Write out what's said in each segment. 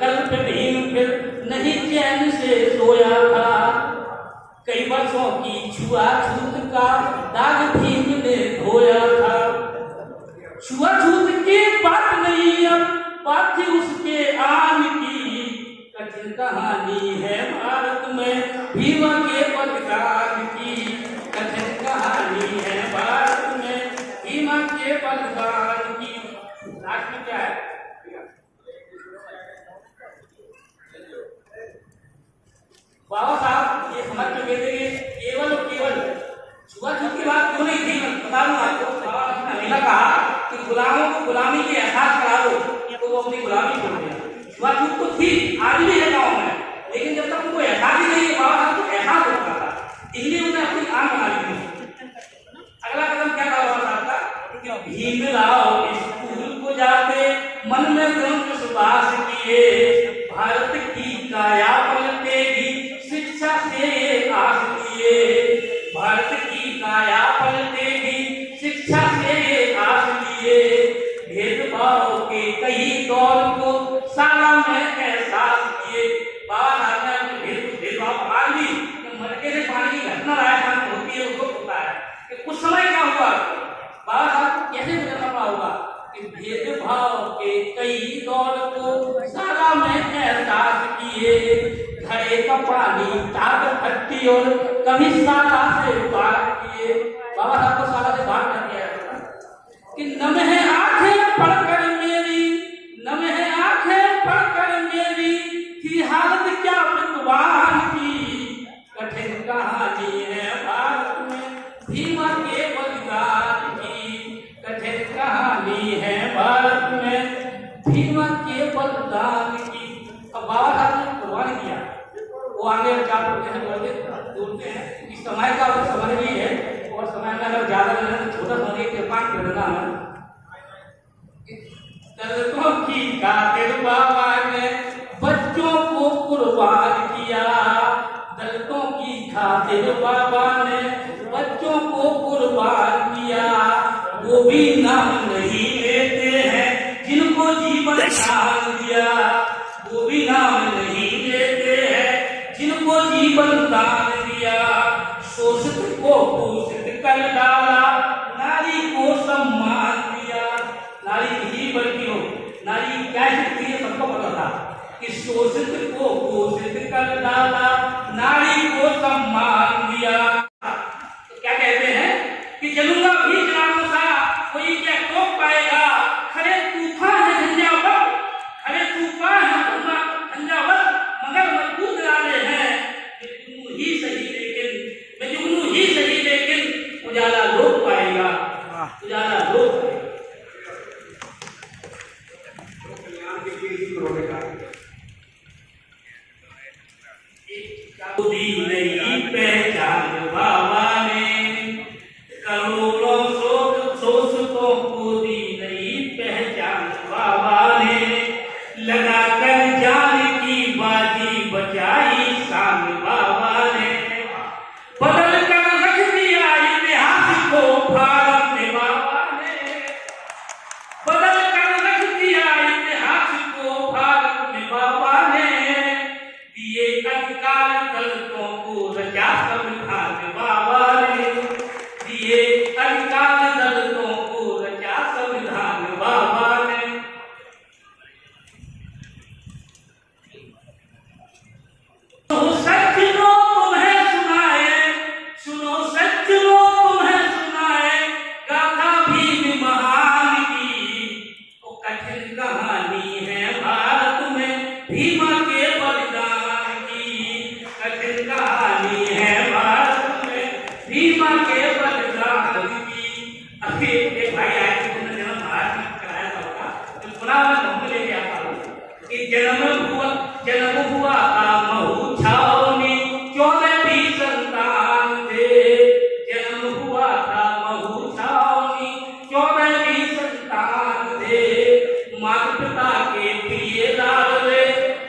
कल्प भीम फिर नहीं चैन से सोया था। कई वर्षों की छुआछूत का दाग भीम ने धोया था। छुआछूत की बात नहीं अब बात थी उसके आन की। कठिन कहानी है भारत में भीम के बलिदान की। कठिन कहानी है भारत में भीम के बलिदान की। लास्ट में क्या है? बाबा साहब ये समझ चुके थे कि केवल और केवल छुआछूत की बात क्यों नहीं थी। बता दूं आपको, बाबा साहब ने हमेशा कहा कि गुलामों को गुलामी के एहसास करा दो तो वो अपनी गुलामी छोड़ दें। छुआछूत तो थी, आज भी है गाँव में, लेकिन जब तक उनको एहसास ही नहीं है, बाबा साहब को एहसास होता था, इसलिए उन्हें अपनी आन बना ली थी। अगला कदम क्या था बाबा साहब का? भीमराव स्कूल को जाते मन में दृढ़ विश्वास किए। भारत की काया पलटेगी शिक्षा से ये आस लिए। भारत की काया पलटेगी शिक्षा से ये आस लिए। भेदभाव के कई दौर को साला में एहसास किए। बाबा साहब ने भेदभाव पाल ली। मटके से पानी की घटना राजस्थान में होती है, उसको होता है कि कुछ समय क्या हुआ, बाबा साहब को कैसे गुजरना पड़ा होगा कि भेदभाव के कई दौर को साला में एहसास किए। घड़े का पानी ताक फट्टी और कभी साला से बात किए। बाबा साहब को साला से बात कर दिया कि नम है आंखें पढ़कर मेरी, नम है आंखें पढ़कर मेरी, थी हालत क्या विद्वान की। कठिन कहानी है भारत में भीम के बलिदान की। कठिन कहानी है भारत में भीम के बलिदान की। अब बाबा साहब ने कुर्बान किया, वो आगे क्या बोलते हैं इस समय का समय भी है, और समय में अगर ज्यादा लेना तो छोटा समय के पाठ करना है। दलितों की खातिर बाबा ने बच्चों को कुर्बान किया। दलितों की खातिर बाबा ने बच्चों को कुर्बान किया। वो भी नाम नहीं लेते हैं जिनको जीवन दान दिया। वो भी नाम नहीं लेते हैं जिनको जीवन दान दिया। शोषित को पोषित कर डाला, नारी को सम्मान दिया। नारी ही बल्कि हो, नारी क्या शक्ति है सबको पता था कि शोषित को पोषित कर डाला, नारी को सम्मान दिया। तो क्या कहते हैं कि चलूंगा भी चलाऊं सा, कोई क्या टोक पाएगा। खड़े तूफान है झंझावत, खड़े तूफान है झंझावत, मगर मजबूत डाले हैं। जुगनू ही सही लेकिन, जुगनू ही सही लेकिन उजाला लोग पाएगा, उजाला लोग पाएगा। नहीं पहचान बाबा ने, करोड़ों शोषकों को दी नहीं पहचान बाबा ने। लगाकर जान की बाजी बचाई शान बाबा ने। बदल कर रख दिया इतिहास को भारत में बाबा ने। बदल कर रख दिया इतिहास को भारत में बाबा ने। दिए अधिकार दलितों को रचा संविधान बाबा ने। दिए अधिकार दलितों को रचा संविधान बाबा ने। सुनो सच लो तुम्हें सुनाए, सुनो सच लो तुम्हें सुनाए, गाथा भीम महान की। वो कठिन कहानी है भारत में भीम के बलिदान की। कठिन कहानी है भारत में भीम के बलिदान की। अभी एक भाई आए थे, उन्होंने जन्म महाराष्ट्र में कराया था, तो पुनः मैं हमको लेके आता हूँ कि जन्म हुआ महू छावनी, 14 संतान थे। जन्म हुआ था महू छावनी, 14 संतान थे। माता पिता के प्रिय लाडले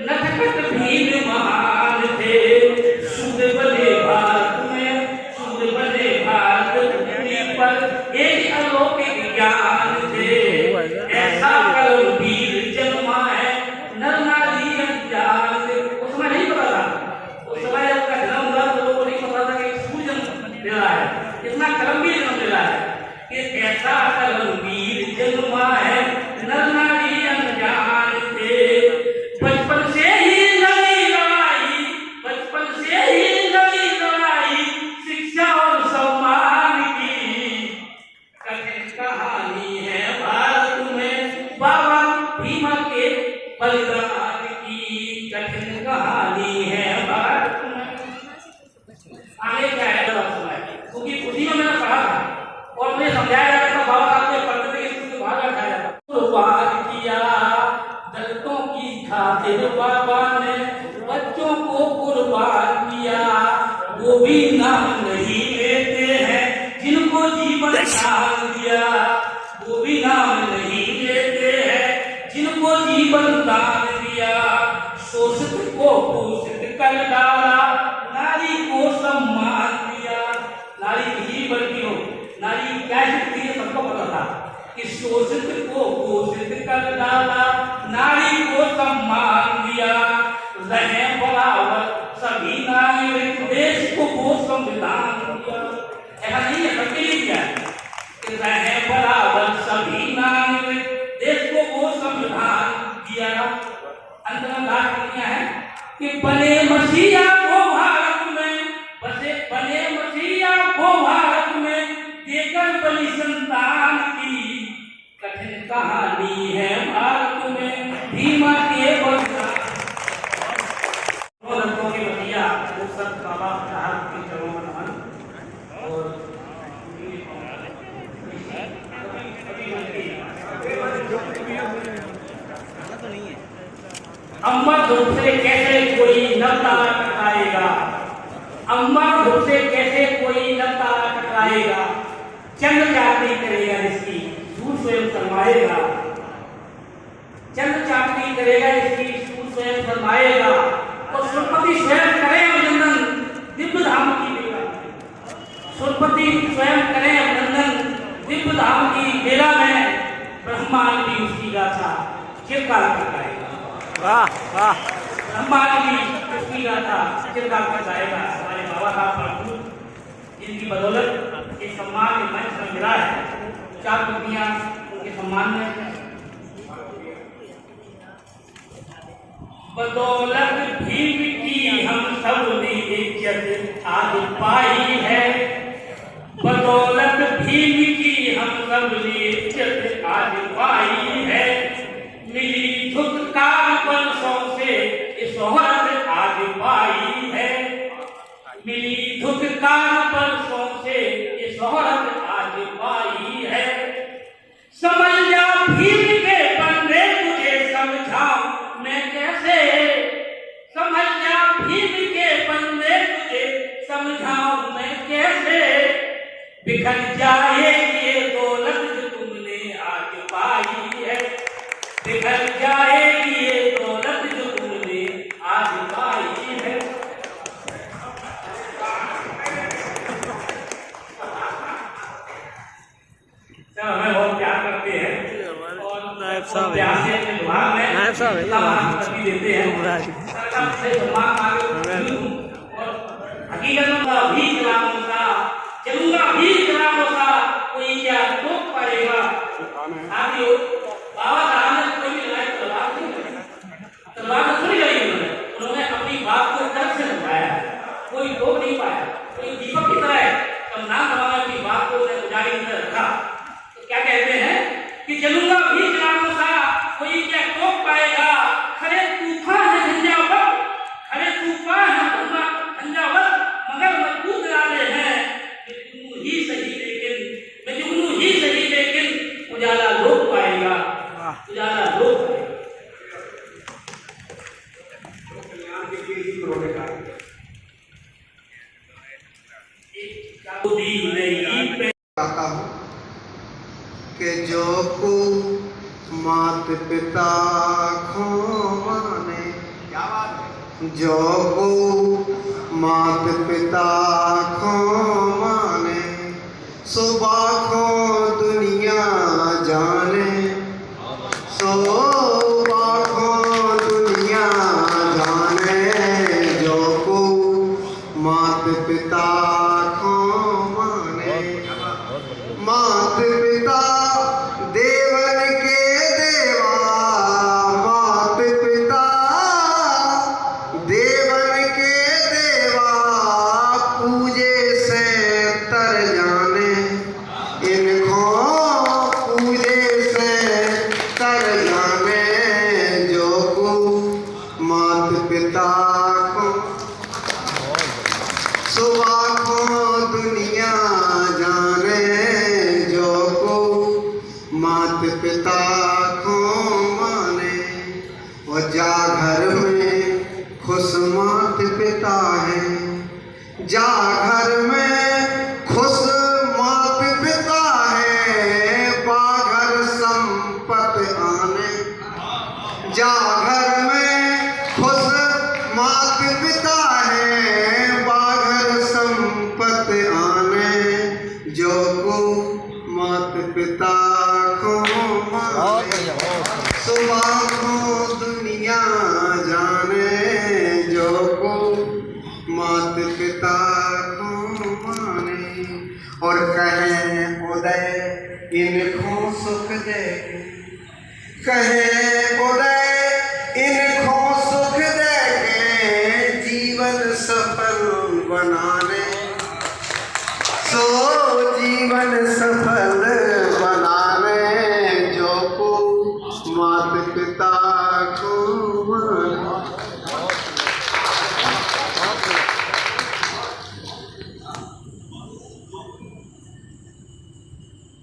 नटखट भीम महान थे। शुद्ध बने भारत में, शुद्ध बने भारत भूमि पर एक अलौकिक ज्ञान थे। ऐसा कर्म वीर जन्मा है, नर नारी इतना कलमवीर जन्म ले रहा है कि ऐसा कलमवीर जन्मा है नर नारी अनजान थे। बचपन से ही लड़ी लड़ाई, बचपन से ही लड़ी लड़ाई शिक्षा और सम्मान की। कठिन कहानी है भारत में बाबा भीमा के बलिदान की। कठिन कहानी है भारत में। आगे क्या है क्योंकि उसी में मैंने पढ़ा था और मुझे समझाया जाता था, बाबा साहब ने पढ़ते थे इसको बाहर रखाया जाता। कुर्बान किया दलितों की खातिर बाबा ने, बच्चों को कुर्बान किया। वो भी नाम नहीं लेते हैं जिनको जीवन दान दिया। वो भी नाम नहीं लेते हैं जिनको जीवन दान दिया। शोषित को पोषित कर डाला, नारी को सम्मान दिया। नारी ही बल्कि हो, नारी क्या शक्ति है सबको पता था कि शोषित को पोषित कर डाला, नारी को सम्मान दिया। रहे बराबर सभी नागरिक, देश को वो संविधान दिया। ऐसा नहीं है सबके लिए दिया कि रहे बराबर सभी नागरिक, देश को वो संविधान दिया। अंत में बात क्या है कि बने मसीहा को भारत में, बने मसीहा को भारत में देकर बलि संतान की। कठिन कहानी है भारत में भीमा के बलिदान। दलितों के भैया वो सब बाबा साहब के चरणों में नमन। और अम्बर धूप से कैसे कोई नव तारा टकराएगा, अम्बर धूप से कैसे कोई नव तारा टकराएगा। चंद्र चाटनी करेगा इसकी सूर्य स्वयं शर्माएगा। चंद्र चाटनी करेगा इसकी सूर्य स्वयं शर्माएगा। और सुरपति स्वयं करे अभिनंदन दिव्य धाम की बेला। सुरपति स्वयं करे अभिनंदन दिव्य धाम की बेला में। ब्रह्मांड भी उसकी गाथा चिरकाल तक गाएगा। वाह वाह। ब्रह्मांड भी उसकी गाथा चिरकाल तक गाएगा। हमारे बाबा साहब प्रभु जिनकी बदौलत इस सम्मान के मंच में मिला है, 4 कृतियां उनके सम्मान में। बदौलत भीम की हम सब ने इज्जत आज पाई है। बदौलत भीम की हम सब ने इज्जत आज पाई है। मिली धुतकार बरसों से ये शोहरत आज पाई है। मिली धुतकार बरसों से ये शोहरत आज पाई है। समझ जा भीम के बंदे तुझे समझाऊं मैं कैसे। समझ जा भीम के बंदे तुझे समझाऊं मैं कैसे। बिखर जाएगी ये दौलत जो तुमने आज पाई है। बिखर जाएगी ये दौलत जो तुमने आज पाई है। सब हमें बहुत प्यार करते हैं और नायब साहब प्यार से अपने विभाग में नायब साहब देते हैं। सरकार से सम्मान मांगे और हकीकत में भी ग्रामों का चलूंगा भी ग्रामों का कोई क्या रोक पाएगा। साथियों बाबा साहब ने कोई भी लड़ाई तलवार से थोड़ी लड़ी। उन्होंने अपनी बात को तर्क से समझाया, कोई रोक नहीं पाया। कोई दीपक की तरह तब नाम समाज अपनी बात को उजाड़ी में रखा। तो क्या कहते हैं कि चलूंगा भी ग्रामों का कोई क्या रोक पाएगा। खड़े तूफान है झंझावत, खड़े तूफान है झंझावत, मगर मजबूत इरादे हैं। जुगनू ही सही लेकिन उजाला रोक पाएगा। उजाला रोक पाएगा। कहता हूँ कि जो को मात पिता खो माने, क्या बात है, जो को मात पिता खो माने, सुबह खो दुनिया जाने, सुबह खो दुनिया जाने, जो को मात पिता खो माने। पिता को सुबह को दुनिया जाने, जो को मात पिता को माने। और जा घर में खुश मात पिता है, जा घर में खुश मात पिता है, बाघर संपत्ति आने। जा घर में खुश मात पिता है, बाघर संपत्ति आने। जो को मात पिता को माने, सुबह को दुनिया जाने, जो को मात पिता को माने। और कहे उदय इनको सुख दे, कहे उदय इनको सुख दे के जीवन सफल बनाने। सो जीवन सफल बनाने, जो को मात पिता को माने।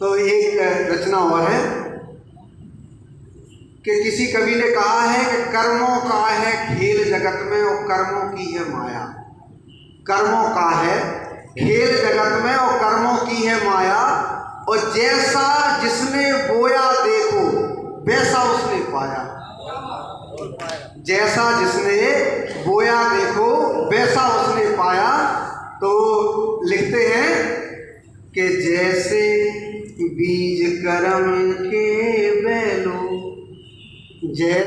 तो एक रचना और है कि किसी कवि ने कहा है कि कर्मों का है खेल जगत में और कर्मों की है माया। कर्मों का है खेल जगत में और कर्मों की है माया। और जैसा जिसने बोया देखो वैसा उसने पाया। जैसा जिसने बोया देखो वैसा उसने पाया। तो लिखते हैं कि जैसे बीज कर्म के बैलो, जैसे